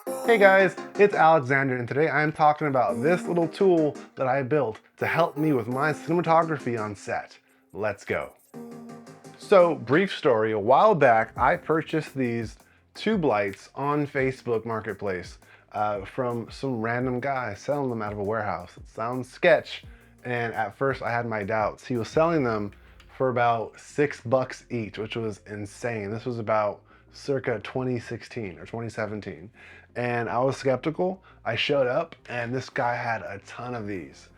Hey guys, it's Alexander, and today I'm talking about this little tool that I built to help me with my cinematography on set. Let's go. So, brief story, a while back I purchased these tube lights on Facebook Marketplace from some random guy selling them out of a warehouse. It sounds sketch, and at first I had my doubts. He was selling them for about $6 each, which was insane. This was about circa 2016 or 2017. And I was skeptical. I showed up and this guy had a ton of these.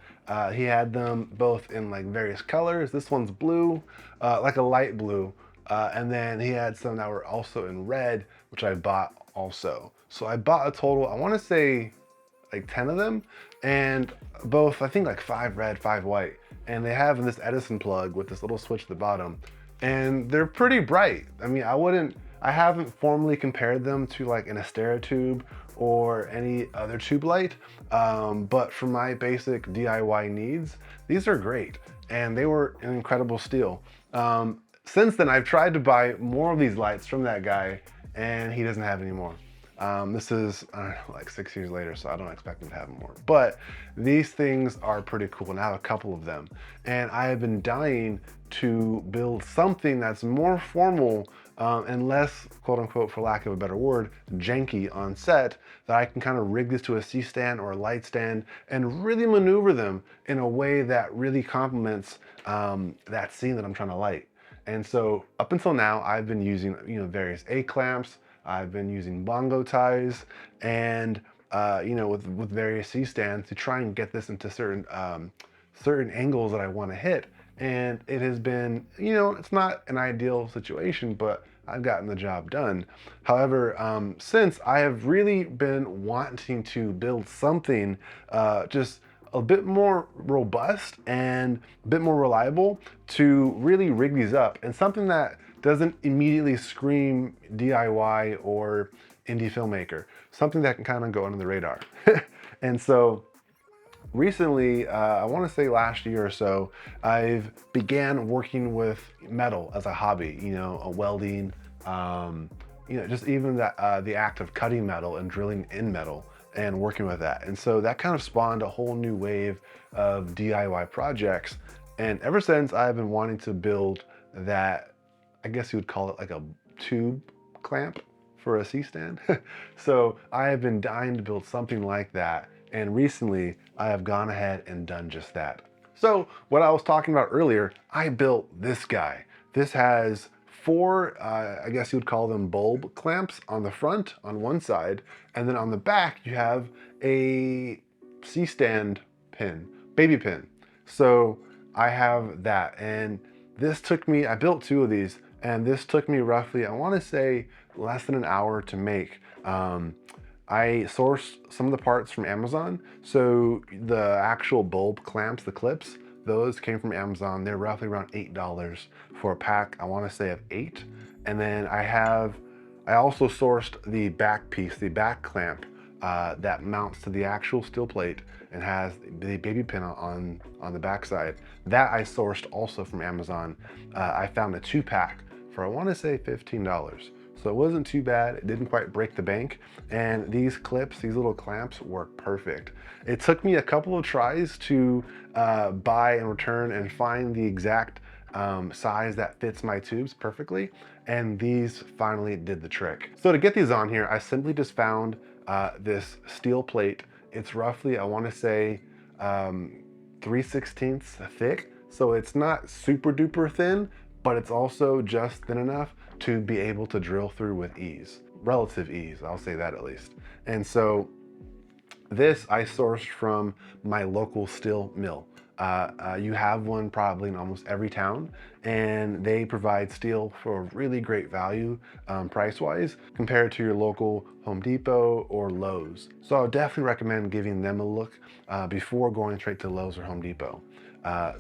He had them both in like various colors. This one's blue, like a light blue. And then he had some that were also in red, which I bought also. So I bought a total, I wanna say like 10 of them, and both, I think like 5 red, 5 white. And they have this Edison plug with this little switch at the bottom. And they're pretty bright. I mean, I haven't formally compared them to like an Astera tube or any other tube light, but for my basic DIY needs, these are great. And they were an incredible steal. Since then, I've tried to buy more of these lights from that guy, and he doesn't have any more. This is, I don't know, like 6 years later, so I don't expect him to have more. But these things are pretty cool, and I have a couple of them. And I have been dying to build something that's more formal and less, quote unquote, for lack of a better word, janky on set, that I can kind of rig this to a C-stand or a light stand and really maneuver them in a way that really complements that scene that I'm trying to light. And so up until now, I've been using, various A-clamps, I've been using bongo ties, and with various C-stands to try and get this into certain angles that I want to hit. And it has been, it's not an ideal situation, but I've gotten the job done. However, since I have really been wanting to build something just a bit more robust and a bit more reliable to really rig these up, and something that doesn't immediately scream DIY or indie filmmaker, something that can kind of go under the radar. And so recently, I want to say last year or so, I've began working with metal as a hobby, a welding, just even the act of cutting metal and drilling in metal and working with that. And so that kind of spawned a whole new wave of DIY projects. And ever since, I've been wanting to build that, I guess you would call it like a tube clamp for a C-stand. So I have been dying to build something like that. And recently I have gone ahead and done just that. So what I was talking about earlier, I built this guy. This has 4, I guess you would call them bulb clamps on the front on one side. And then on the back, you have a C-stand pin, baby pin. So I have that. And this took me, I built 2 of these, and this took me roughly, I want to say, less than an hour to make. I sourced some of the parts from Amazon. So the actual bulb clamps, the clips, those came from Amazon. They're roughly around $8 for a pack, I want to say, of 8. And then I also sourced the back piece, the back clamp that mounts to the actual steel plate and has the baby pin on the back side. That I sourced also from Amazon. I found a 2-pack for, I want to say, $15. So it wasn't too bad. It didn't quite break the bank. And these clips, these little clamps, work perfect. It took me a couple of tries to buy and return and find the exact size that fits my tubes perfectly. And these finally did the trick. So to get these on here, I simply just found this steel plate. It's roughly, I want to say, 3/16 thick. So it's not super duper thin, but it's also just thin enough to be able to drill through with ease, relative ease, I'll say that at least. And so this I sourced from my local steel mill. You have one probably in almost every town, and they provide steel for a really great value price-wise compared to your local Home Depot or Lowe's. So I would definitely recommend giving them a look before going straight to Lowe's or Home Depot.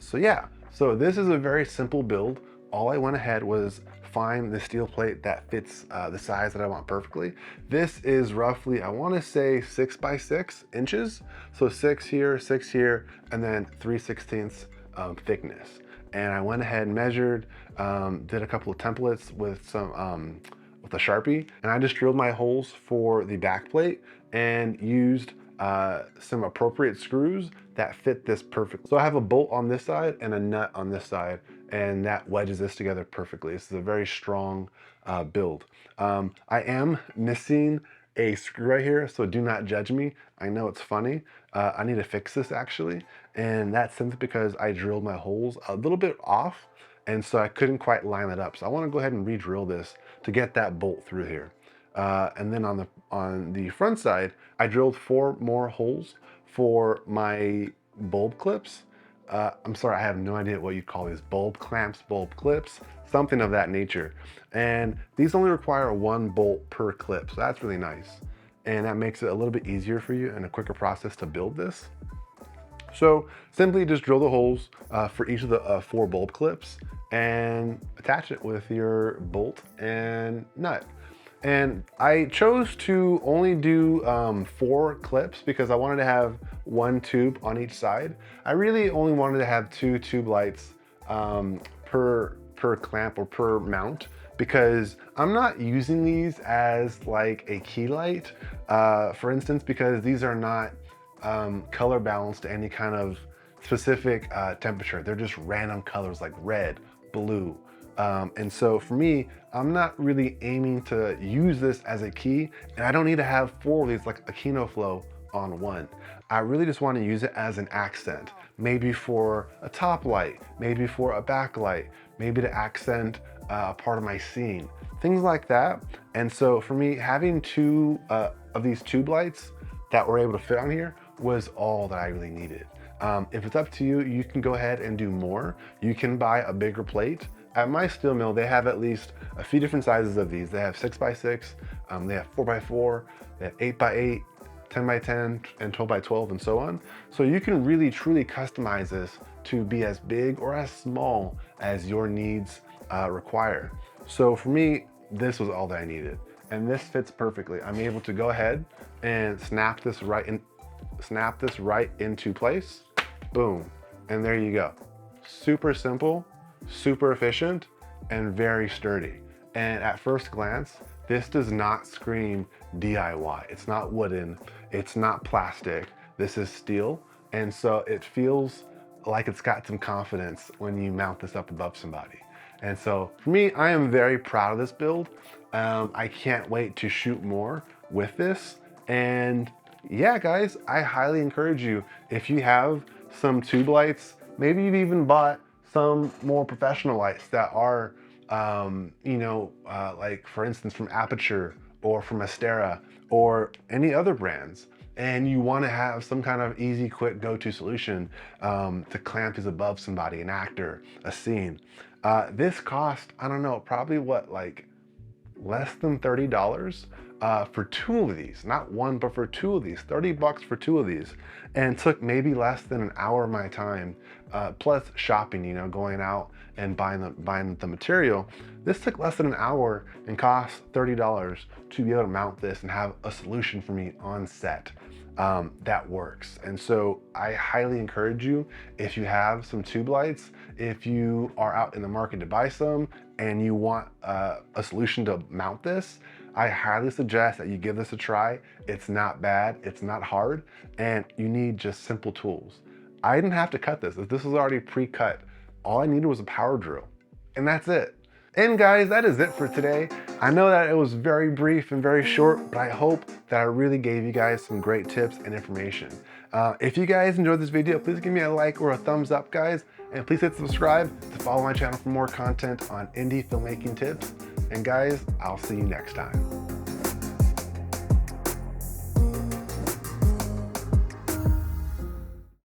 So this is a very simple build. All I went ahead was find the steel plate that fits the size that I want perfectly. This is roughly, I want to say, 6 by 6 inches. So 6 here, and then 3/16 thickness. And I went ahead and measured, did a couple of templates with some with a Sharpie, and I just drilled my holes for the back plate and used some appropriate screws that fit this perfectly. So I have a bolt on this side and a nut on this side, and that wedges this together perfectly. This is a very strong build. I am missing a screw right here, so do not judge me. I know it's funny. I need to fix this actually, and that's simply because I drilled my holes a little bit off, and so I couldn't quite line it up. So I want to go ahead and re-drill this to get that bolt through here. And then on the front side, I drilled 4 more holes for my bulb clips. I'm sorry, I have no idea what you'd call these, bulb clamps, bulb clips, something of that nature. And these only require 1 bolt per clip, so that's really nice. And that makes it a little bit easier for you and a quicker process to build this. So simply just drill the holes for each of the 4 bulb clips and attach it with your bolt and nut. And I chose to only do 4 clips because I wanted to have 1 tube on each side. I really only wanted to have 2 tube lights per clamp or per mount, because I'm not using these as like a key light, for instance, because these are not color balanced to any kind of specific temperature. They're just random colors like red, blue. And so for me, I'm not really aiming to use this as a key, and I don't need to have 4 of these like a Kino Flow on one. I really just want to use it as an accent, maybe for a top light, maybe for a backlight, maybe to accent a part of my scene, things like that. And so for me, having 2 of these tube lights that were able to fit on here was all that I really needed. If it's up to you, you can go ahead and do more. You can buy a bigger plate. At my steel mill, they have at least a few different sizes of these. They have 6x6, they have 4x4, they have 8x8, 10x10, and 12x12, and so on. So you can really truly customize this to be as big or as small as your needs require. So for me, this was all that I needed, and this fits perfectly. I'm able to go ahead and snap this right into place. Boom, and there you go. Super simple, super efficient, and very sturdy. And at first glance, this does not scream DIY. It's not wooden, it's not plastic, this is steel. And so it feels like it's got some confidence when you mount this up above somebody. And so for me, I am very proud of this build. I can't wait to shoot more with this. And yeah, guys, I highly encourage you, if you have some tube lights, maybe you've even bought some more professional lights that are, like for instance from Aperture or from Astera or any other brands, and you want to have some kind of easy, quick go-to solution to clamp these above somebody, an actor, a scene. This cost, I don't know, probably what, like less than $30 for 2 of these, not 1, but for 2 of these, 30 bucks for 2 of these, and took maybe less than an hour of my time, plus shopping, going out and buying the material. This took less than an hour and cost $30 to be able to mount this and have a solution for me on set that works. And so I highly encourage you, if you have some tube lights, if you are out in the market to buy some and you want a solution to mount this, I highly suggest that you give this a try. It's not bad, it's not hard, and you need just simple tools. I didn't have to cut this. This was already pre-cut. All I needed was a power drill, and that's it. And guys, that is it for today. I know that it was very brief and very short, but I hope that I really gave you guys some great tips and information. If you guys enjoyed this video, please give me a like or a thumbs up, guys, and please hit subscribe to follow my channel for more content on indie filmmaking tips. And guys, I'll see you next time.